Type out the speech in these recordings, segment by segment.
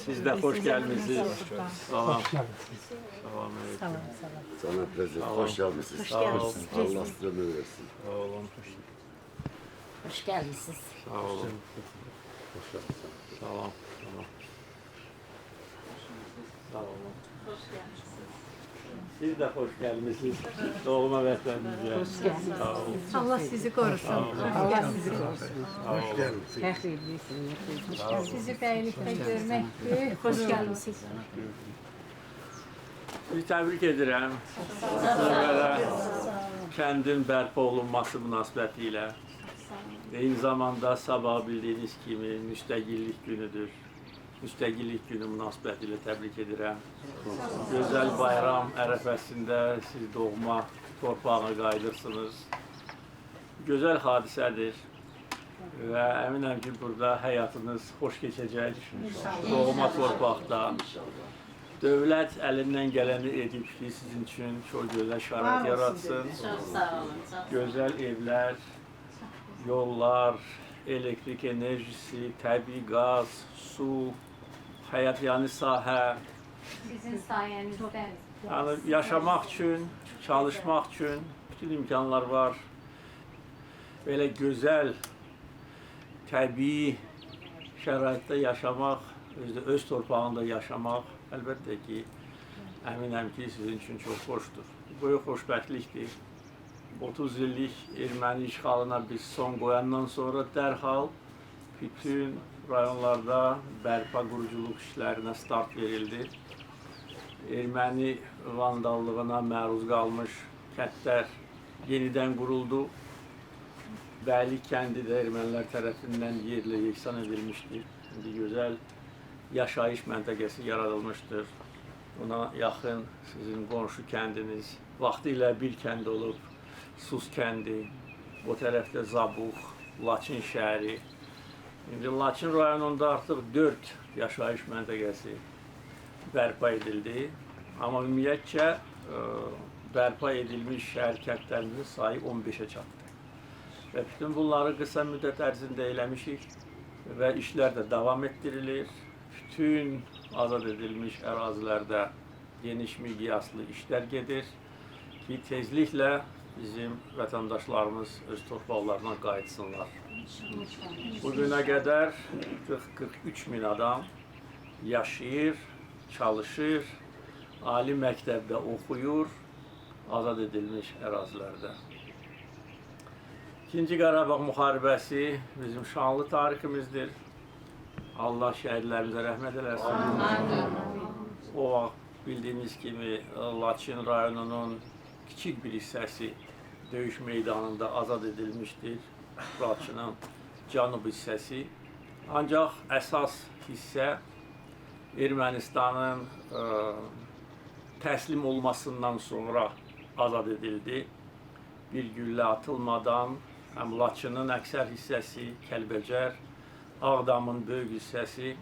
Siz de hoş gelmişsiniz. Salam. Salam aleyküm. Sana prezent. Hoş gelmişsiniz. Hoş geldiniz. Allah size ömür versin. Sağ olun. Hoş geldiniz. Sağ olun. Salam. Salam. Sağ olun. Siz de hoş gelmişsiniz. Doğma vətənimizə. Hoş geldiniz. Sağ olun. Allah sizi korusun. Allah sizi korusun. Sağ olun. Fəxr edirsiniz. Sizi bəylikdə görmək böyük Hoş geldiniz. Sizi təbrik edirəm. Belə kəndin bərpa olunması münasibəti ilə. Eyni zamanda sabah bildiyiniz kimi müstəqillik günüdür. Müstəqillik günü münasibəti ilə təbrik edirəm. Gözəl bayram ərəfəsində siz doğma torpağa qayıdırsınız. Gözəl hadisədir və əminəm ki, burada həyatınız xoş keçəcək. Doğma torpaqda. Dövlət əlindən gələni edib ki, sizin üçün çox gözəl şərait yaratsın. Gözəl evlər, yollar, elektrik enerjisi, təbii qaz, su, həyat sahə. Sizin sayənizdə. Yəni yaşamaq üçün, çalışmaq üçün bütün imkanlar var. Belə gözəl, təbii şəraitdə yaşamaq, öz torpağında yaşamaq əlbəttə ki, əminəm ki, sizin üçün çox xoşdur. Böyük xoşbəxtlikdir. 30 illik erməni işğalına biz son qoyandan sonra dərhal bütün rayonlarda bərpa quruculuq işlərinə start verildi. Erməni vandallığına məruz qalmış kəndlər yenidən quruldu. Bəylik kəndi də ermənilər tərəfindən yerlə yeksan edilmişdir. İndi gözəl yaşayış məntəqəsi yaradılmışdır. Buna yaxın sizin qonşu kəndiniz vaxtilə bir kənd olub. Sus kəndi, o tərəfdə Zabux, Laçın şəhəri. İndi Laçın rayonunda artıq 4 yaşayış məntəqəsi bərpa edildi. Amma ümumiyyətcə bərpa edilmiş şəhər kəndlərimizin sayı 15-ə çatdı. Və bütün bunları qısa müddət ərzində eləmişik və işlər də davam etdirilir. Bütün azad edilmiş ərazilərdə geniş miqyaslı işlər gedir ki, tezliklə bizim vətəndaşlarımız öz torpaqlarına qayıtsınlar. Bugünə qədər 40-43 min adam yaşayır, çalışır, ali məktəbdə oxuyur, azad edilmiş ərazilərdə. İkinci Qarabağ müharibəsi bizim şanlı tariximizdir. Allah şəhidlərimizə rəhmət eləsin. O vaxt bildiyiniz kimi Laçın rayonunun kiçik bir hissəsi döyüş meydanında azad edilmişdir. Laçının cənub hissəsi. Ancaq əsas hissə Ermənistanın təslim olmasından sonra azad edildi. Bir güllə atılmadan həm Laçının əksər hissəsi, Kəlbəcər, Ağdamın böyük hissəsi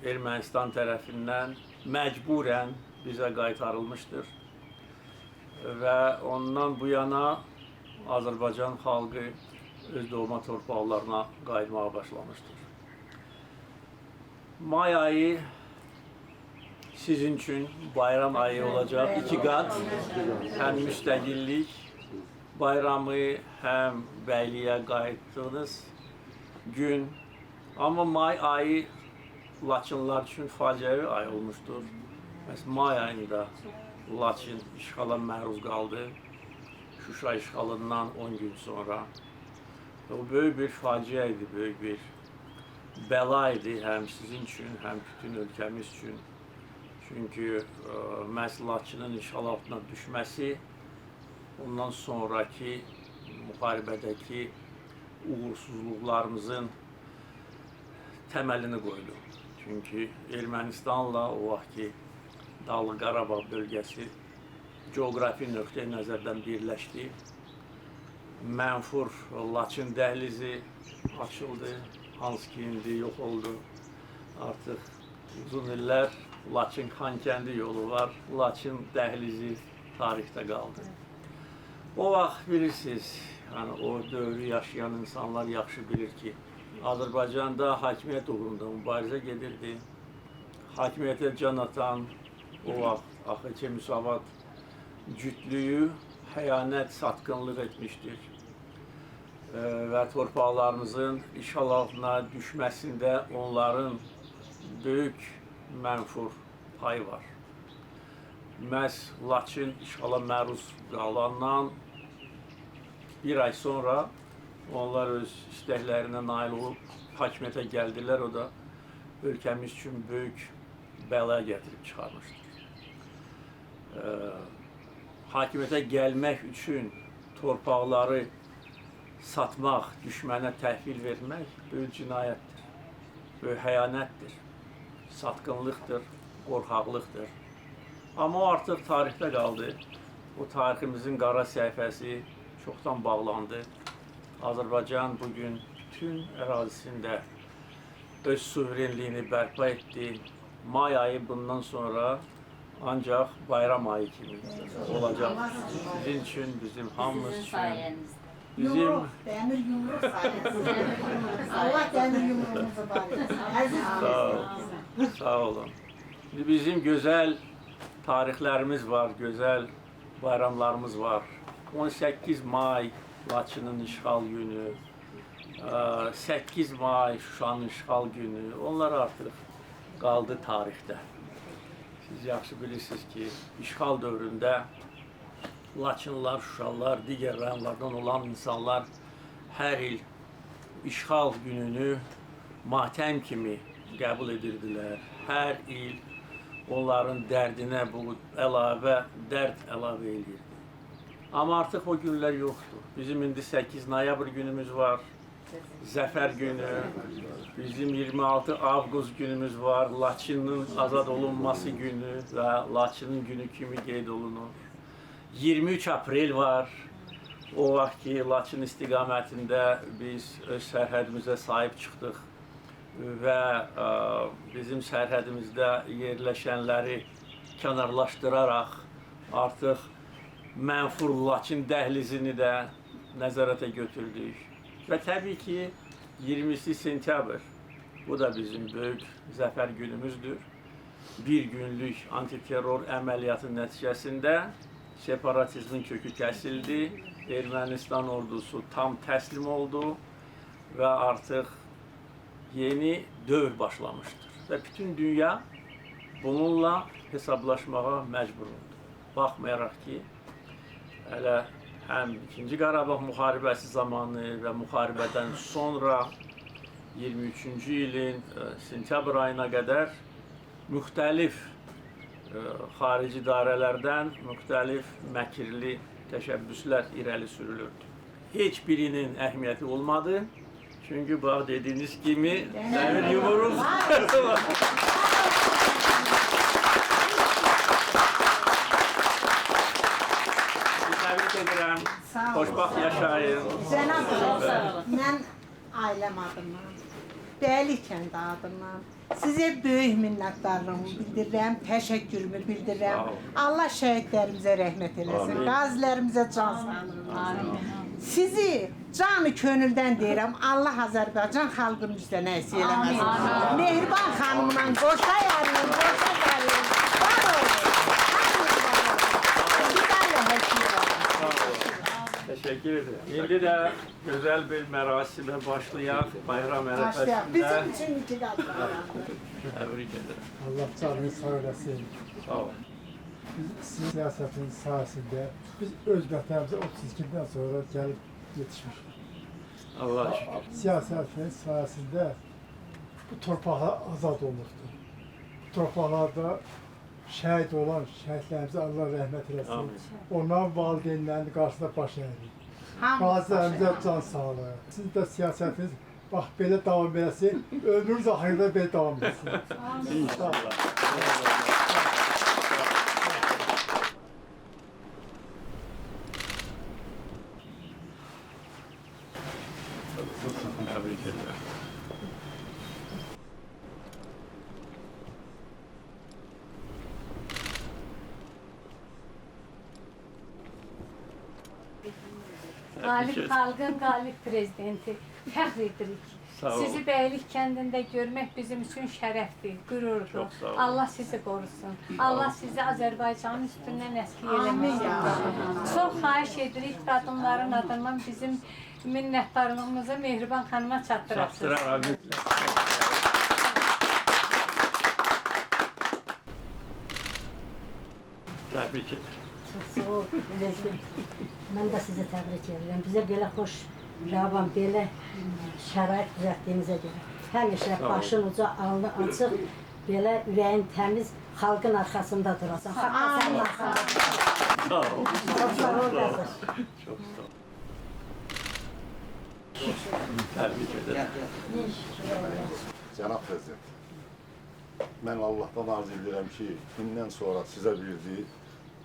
Ermənistan tərəfindən məcburən bizə qaytarılmışdır. Və ondan bu yana Azərbaycan xalqı öz doğma torpaqlarına qayıtmağa başlamışdır. May ayı sizin üçün bayram ayı olacaq, 2 qat. Həm müstəqillik bayramı, həm bəyliyə qayıtdığınız gün. Amma may ayı Laçınlar üçün faciəvi ay olmuşdur. May ayında Laçın işğala məruz qaldı. Şuşa işğalından 10 gün sonra. O böyük bir faciə idi, böyük bir bəla idi həm sizin üçün, həm bütün ölkəmiz üçün. Çünki məhz Laçının işğal altına düşməsi ondan sonraki müharibədəki uğursuzluqlarımızın təməlini qoydu. Çünki Ermənistanla o vaxtki Dağlıq Qarabağ bölgəsi coğrafi nöqteyi nəzərdən birləşdi. Mənfur Laçın dəhlizi açıldı, hansı ki indi yox oldu. Artıq uzun illər Laçın-Xankəndi yolu var, Laçın dəhlizi tarixdə qaldı. O vaxt bilirsiniz, yəni o dövrü yaşayan insanlar yaxşı bilir ki, Azərbaycanda hakimiyyət uğrunda mübarizə gedirdi. Hakimiyyətə can atan o vaxt AXC Müsavat cütlüyü xəyanət, satqınlıq etmişdir. Və torpaqlarımızın işğal altına düşməsində onların böyük mənfur payı var. Məhz Laçın işğala məruz qalandan bir ay sonra onlar öz istəklərinə nail olub hakimiyyətə gəldilər. O da ölkəmiz üçün böyük bəla gətirib çıxarmışdır. Hakimiyyətə gəlmək üçün torpaqları satmaq, düşmənə təhvil vermək böyük cinayətdir, böyük xəyanətdir, satqınlıqdır, qorxaqlıqdır. Amma o artıq tarixdə qaldı. O tariximizin qara səhifəsi çoxdan bağlandı. Azərbaycan bugün bütün ərazisində öz suverenliyini bərpa etdi. May ayı bundan sonra ancaq bayram ayı kimi olacaq. Sizin üçün, bizim hamımız Sizin üçün. sayenizde. Bizim Yumruk, demir yumruk sayesinde. Allah demir yumruğumuzu bari. Aziz sağ olun. Sağ olun. Bizim gözəl tarixlərimiz var, gözəl bayramlarımız var. 18 may Laçının işğal günü, 8 may Şuşanın işğal günü, onlar artıq qaldı tarixdə. Siz yaxşı bilirsiniz ki, işğal dövründə Laçınlılar, Şuşalılar, digər rayonlardan olan insanlar hər il işğal gününü matəm kimi qəbul edirdilər. Hər il onların dərdinə bu əlavə, dərd əlavə edirdi. Amma artıq o günlər yoxdur. Bizim indi 8 noyabr günümüz var, Zəfər günü, bizim 26 avqust günümüz var, Laçının azad olunması günü və Laçının günü kimi qeyd olunur. 23 aprel var, o vaxt ki, Laçın istiqamətində biz öz sərhədimizə sahib çıxdıq və bizim sərhədimizdə yerləşənləri kənarlaşdıraraq artıq mənfur Laçın dəhlizini də nəzarətə götürdük. Və təbii ki, 20 sentyabr, bu da bizim böyük zəfər günümüzdür. Bir günlük antiterror əməliyyatın nəticəsində separatizmin kökü kəsildi, Ermənistan ordusu tam təslim oldu və artıq yeni dövr başlamışdır. Və bütün dünya bununla hesablaşmağa məcbur oldu. Baxmayaraq ki, hələ həm 2-ci Qarabağ müharibəsi zamanı və müharibədən sonra 23-cü ilin sentyabr ayına qədər müxtəlif xarici idarələrdən müxtəlif məkirli təşəbbüslər irəli sürülürdü. Heç birinin əhəmiyyəti olmadı. Çünki bax dediyiniz kimi dəmir yumruq var. Təbrik edirəm. Sağ olun. Xoşbaxt yaşayın. Cənab Prezident, mən ailəm adından, Bəylik kəndi adından sizə böyük minnətdarlığımı bildirirəm, təşəkkürümü bildirirəm. Sağ olun. Allah şəhidlərimizə rəhmət eləsin, Amin. qazilərimizə can sağlığı versin. Sizi canı könüldən deyirəm, Allah Azərbaycan xalqının üstə nəsi eləməsin. Mehriban xanımla qoşa yarıyım, qoşa yarıyım. Var olun. Bir daha həkimi var. Təşəkkür edirəm. İndi də gözəl bir mərasimə başlayaq bayram Başlayaq. ərəfəsində. Bizim üçün iki qat. Təbrik edirəm. Allah canını sağ eləsin. Sağ olun. Biz siyasetin sayesinde biz öz vətənimizə 32-dən sonra gəlib yetişmişik. Allah şükür. Siyasetin sayesinde bu torpaqlar azad olmuşdu. Bu torpaqlarda şəhid olan şəhidlərimizə Allah rəhmət eləsin. Amin. Onların valideynlərinin qarşısında baş əyirik. Hamımız Qazilərimizə can sağlığı. Sizin də siyasətiniz bax belə davam eləsin, ömrünüz axırda belə davam etsin. İnşallah. Təbrik edirəm. Galip xalqın qalib prezidenti. Fəxr edirik. Sağ olun. Sizi Bəylik kəndində görmək bizim üçün şərəfdir, qürurdur. Çox sağ olun. Allah sizi qorusun. Allah sizi Azərbaycanın üstündən əski eləməsin. Çox xahiş edirik qadınların adından bizim minnətdarlığımızı Mehriban xanıma çatdırasınız. Çatdıraram. Təbrik edirəm. Sağ ol, prezident. Mən də sizi təbrik edirəm. Bizə belə xoş, Ravan, belə şərait düzəltdiyinizə görə. Həmişə başın uca, alnı açıq, belə ürəyin təmiz, xalqın arxasında durasan. Haqqı sənin arxasında. Sağ ol. Çox sağ ol, qardaş. Çox sağ ol. Təbrik edirəm. Cənab Prezident, mən Allahdan arzu edirəm ki, bundan sonra sizə verdiyi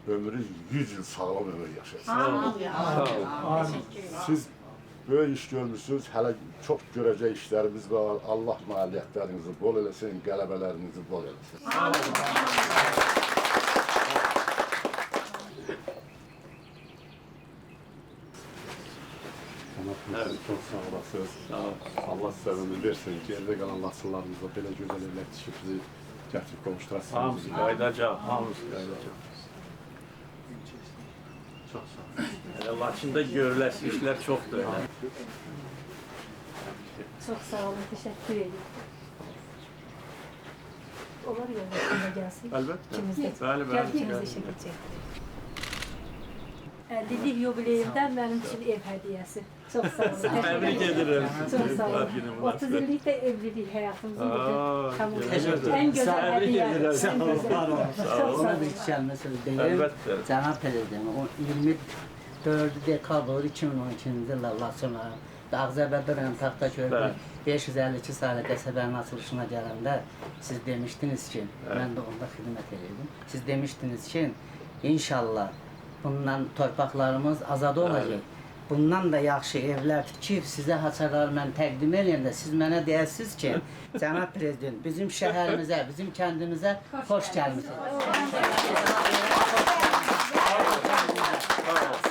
ömrü 100 il sağlam ömür yaşasın. Sağ ol. Siz böyük iş görmüşsünüz, hələ çox görəcək işlərimiz var. Allah nailiyyətlərinizi bol eləsin, qələbələrinizi bol eləsin. Cənab Prezident, çox sağ olasınız. Sağ ol. Allah sizə ömür versin, geride qalan nasıllarınızla belə gözəl evlər tikib bizi gətirib qovuşturasınız. Hamısı qayıdacaq, hamısı qayıdacaq. Çox sağ olun. Elə Laçında görüləsi işlər çoxdur elə. Çok sağ olun, teşekkür ederim. Olur ya, da gelsin. Əlbəttə. İkimiz de. Bəli, bəli. Geldiğimizde şəkil çəkdik. 50'lik yubileyimdən mənim üçün ev hədiyyəsi. Çox sağ olun. Təbrik edirəm. Çok sağ olun. Günü 30 münasibət. illik de evlilik hayatımızın Aa, bugün tamam. teşekkür ederim. En güzel Tebrik hediye. ederim. Sağ olun. Sağ olun. Ona bir kəlmə söz deyim. Əlbəttə. Cənab Prezident, o 24 dekabr 2012-ci ildə Laçına, Ağzəbədə rayon Taxta Körpü Bəli. 552 saylı qəsəbənin açılışına gələndə siz demişdiniz ki, mən də onda xidmət edirdim. Siz demişdiniz ki, inşallah bundan torpaqlarımız azad olacaq. Bundan da yaxşı evlər tikib sizə haçarları mən təqdim eləyəndə siz mənə deyəsiniz ki, Cənab Prezident, bizim şəhərimizə, bizim kəndimizə xoş gəlmisiniz.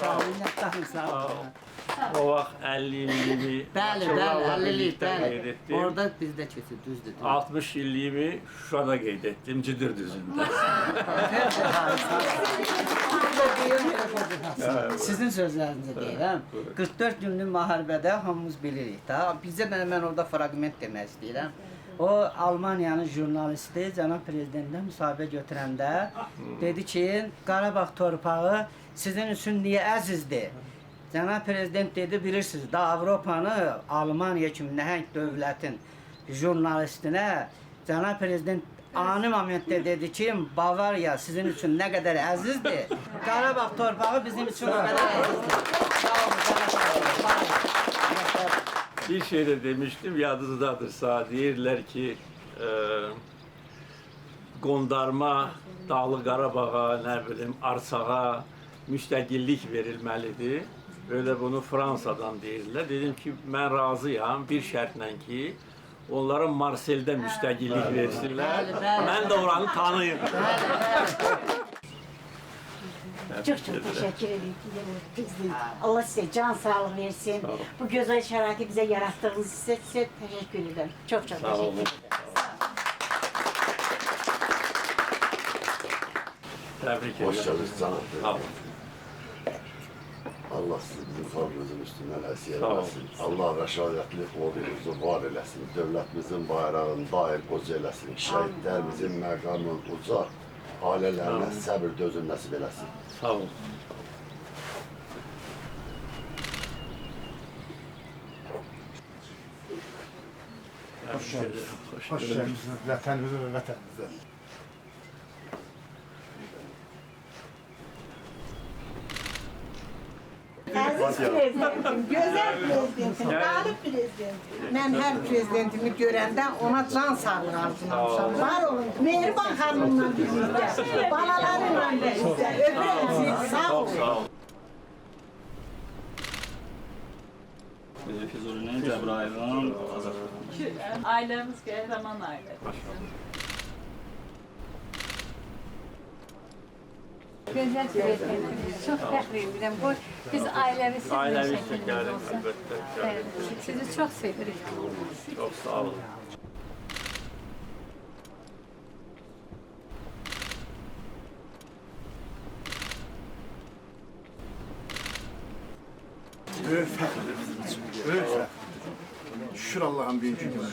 Sağ olun, minnətdarım, sağ olun. O vaxt 50 illiyimi Bəli, Şuşalarla bəli, 50 birlikdə qeyd bəli. etdim. Orada bizdə keçir, düzdür. 60 illiyimi Şuşada qeyd etdim, Cidir düzündə. Sizin sözlərinizi deyirəm. 44 günlük müharibədə hamımız bilirik da. Bizə də mən orada fraqment demək istəyirəm. O Almaniyanın jurnalisti cənab prezidentdən müsahibə götürəndə dedi ki, Qarabağ torpağı sizin üçün niyə əzizdir? Cənab prezident dedi, bilirsiniz da Avropanı Almaniya kimi nəhəng dövlətin jurnalistinə cənab prezident ani momentdə dedi ki, Bavariya sizin üçün nə qədər əzizdir, Qarabağ torpağı bizim üçün o qədər əzizdir. Sağ olun, Bir şey de demiştim, yadınızdadırsa, deyirlər ki, qondarma Dağlı Qarabağa, nə bilim, Arsağa müstəqillik verilməlidir. Öyle bunu Fransa'dan deyirlər. Dedim ki, mən razıyam bir şərtlə ki, onların Marsel'də müstəqillik versinlər. Mən də oranı tanıyım. Çok teşekkür ederim. Prezident. Allah size can sağlığı versin. Bu güzel şəraiti bize yarattığınız için size teşekkür ederim. Çok çok Sağ teşekkür olun. ederim. Təbrik Hoş ederim. geldiniz Cənab Sağ Prezident. olun. Allah sizi bizim xalqımızın üstündən əsir Sağ olun. eləsin. Allah rəşadətli ordunuzu var eləsin. Dövlətimizin bayrağını daim qoca eləsin. Şəhidlərimizin məqamını uca, ailələrinə səbir dözüm nəsib eləsin. Sağ olun. Hoş geldiniz. Hoş Hoş geldiniz. geldiniz vətənimizə və vətənimizə. Əziz prezidentim, gözəl prezidentim, qalib prezidentim. Mən hər prezidentimi görəndə ona can sağlığı arzulamışam. Var olun, Mehriban xanımla birlikdə, balalarıyla birlikdə. Öpürəm sizi, sağ olun. Sağ olun. Füzulinin Cəbrayılın Ailemiz Qəhrəman ailə. Gözəl prezidentimiz. Çox fəxr edirəm. Bu biz ailəvi sizin Ailəvi şəklimiz şəkərim, olsun. əlbəttə. Evet, sizi çox sevirik. Çok sağ olun. Böyük fəxrdir bizim üçün. Böyük fəxrdir. Şükür Allah'ın büyük günü.